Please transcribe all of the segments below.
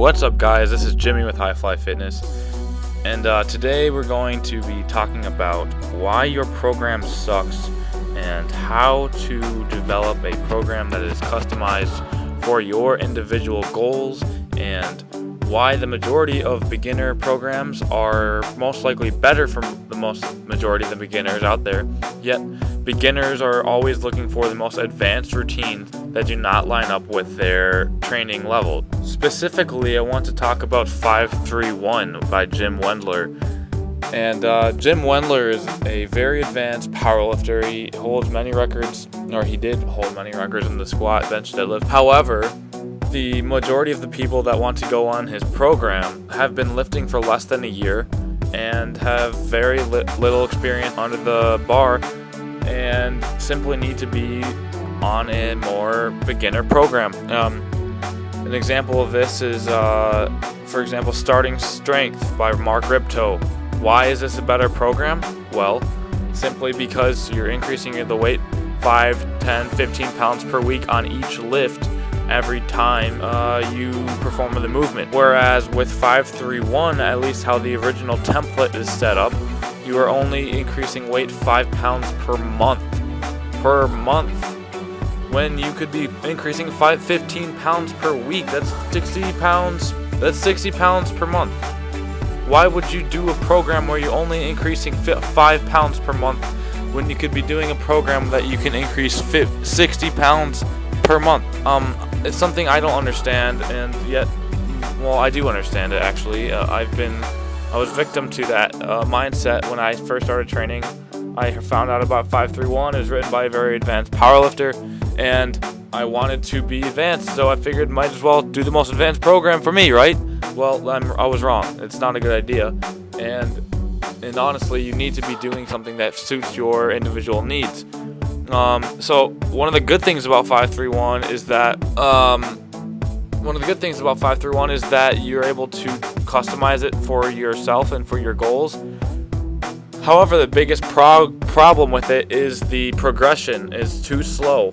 What's up, guys? This is Jimmy with Hifly Fitness, and today we're going to be talking about why your program sucks and how to develop a program that is customized for your individual goals, and why the majority of beginner programs are most likely better for the majority of the beginners out there, yet beginners are always looking for the most advanced routines that do not line up with their training level. Specifically, I want to talk about 531 by Jim Wendler. And Jim Wendler is a very advanced powerlifter. He holds many records, or he did hold many records in the squat, bench, deadlift. However, the majority of the people that want to go on his program have been lifting for less than a year and have very little experience under the bar and simply need to be on a more beginner program. An example of this is, for example, Starting Strength by Mark Ripto. Why is this a better program? Well, simply because you're increasing the weight 5, 10, 15 pounds per week on each lift every time you perform the movement. Whereas with 531, at least how the original template is set up, you are only increasing weight 5 pounds per month. When you could be increasing 15 pounds per week. That's 60 pounds. That's 60 pounds per month. Why would you do a program where you're only increasing 5 pounds per month when you could be doing a program that you can increase 60 pounds per month? It's something I don't understand, and yet, well, I do understand it actually. I was victim to that mindset when I first started training. I found out about 531. It was written by a very advanced powerlifter, and I wanted to be advanced, so I figured might as well do the most advanced program for me, right? Well, I was wrong. It's not a good idea, and honestly, you need to be doing something that suits your individual needs. So one of the good things about 531 is that you're able to customize it for yourself and for your goals. However, the biggest problem with it is the progression is too slow.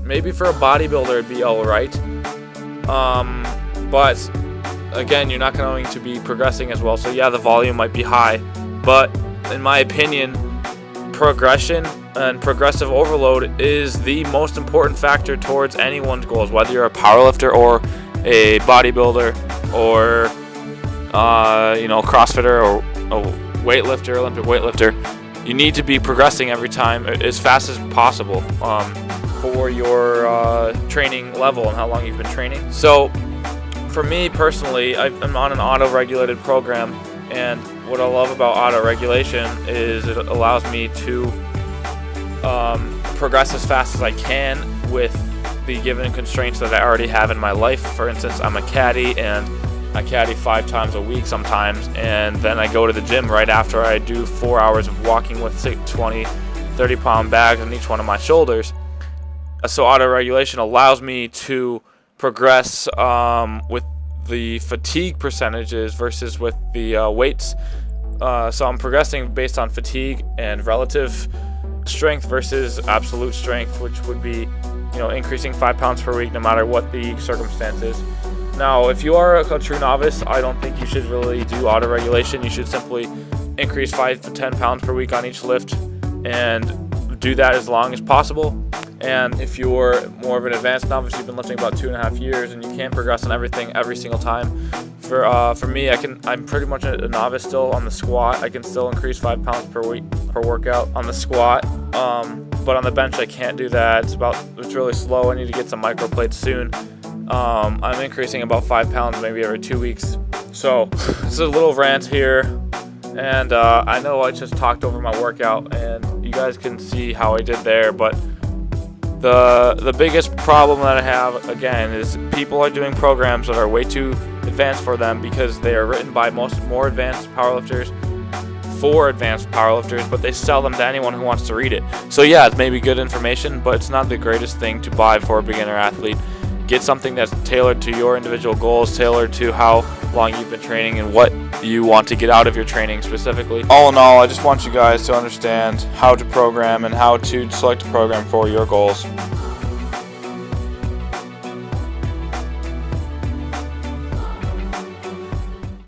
Maybe for a bodybuilder it'd be all right, but again, you're not going to be progressing as well. So yeah, the volume might be high, but in my opinion, progression and progressive overload is the most important factor towards anyone's goals, whether you're a powerlifter or a bodybuilder or CrossFitter or a weightlifter, Olympic weightlifter. You need to be progressing every time as fast as possible for your training level and how long you've been training. So for me personally, I'm on an auto-regulated program, and what I love about auto-regulation is it allows me to progress as fast as I can with the given constraints that I already have in my life. For instance, I'm a caddy, and I caddy 5 times a week sometimes, and then I go to the gym right after I do 4 hours of walking with 20, 30-pound bags on each one of my shoulders. So auto-regulation allows me to progress with the fatigue percentages versus with the weights. So I'm progressing based on fatigue and relative strength versus absolute strength, which would be, increasing 5 pounds per week no matter what the circumstances. Now, if you are a true novice, I don't think you should really do auto-regulation. You should simply increase 5 to 10 pounds per week on each lift and do that as long as possible. And if you're more of an advanced novice, you've been lifting about 2.5 years and you can't progress on everything every single time. For me, I'm pretty much a novice still on the squat. I can still increase 5 pounds per week per workout on the squat, but on the bench I can't do that. It's really slow. I need to get some microplates soon. I'm increasing about 5 pounds maybe every 2 weeks. So this is a little rant here, and I know I just talked over my workout, and you guys can see how I did there, but the biggest problem that I have, again, is people are doing programs that are way too advanced for them because they are written by more advanced powerlifters for advanced powerlifters, but they sell them to anyone who wants to read it. So yeah, it's maybe good information, but it's not the greatest thing to buy for a beginner athlete. Get something that's tailored to your individual goals, tailored to how long you've been training and what you want to get out of your training specifically. All in all, I just want you guys to understand how to program and how to select a program for your goals.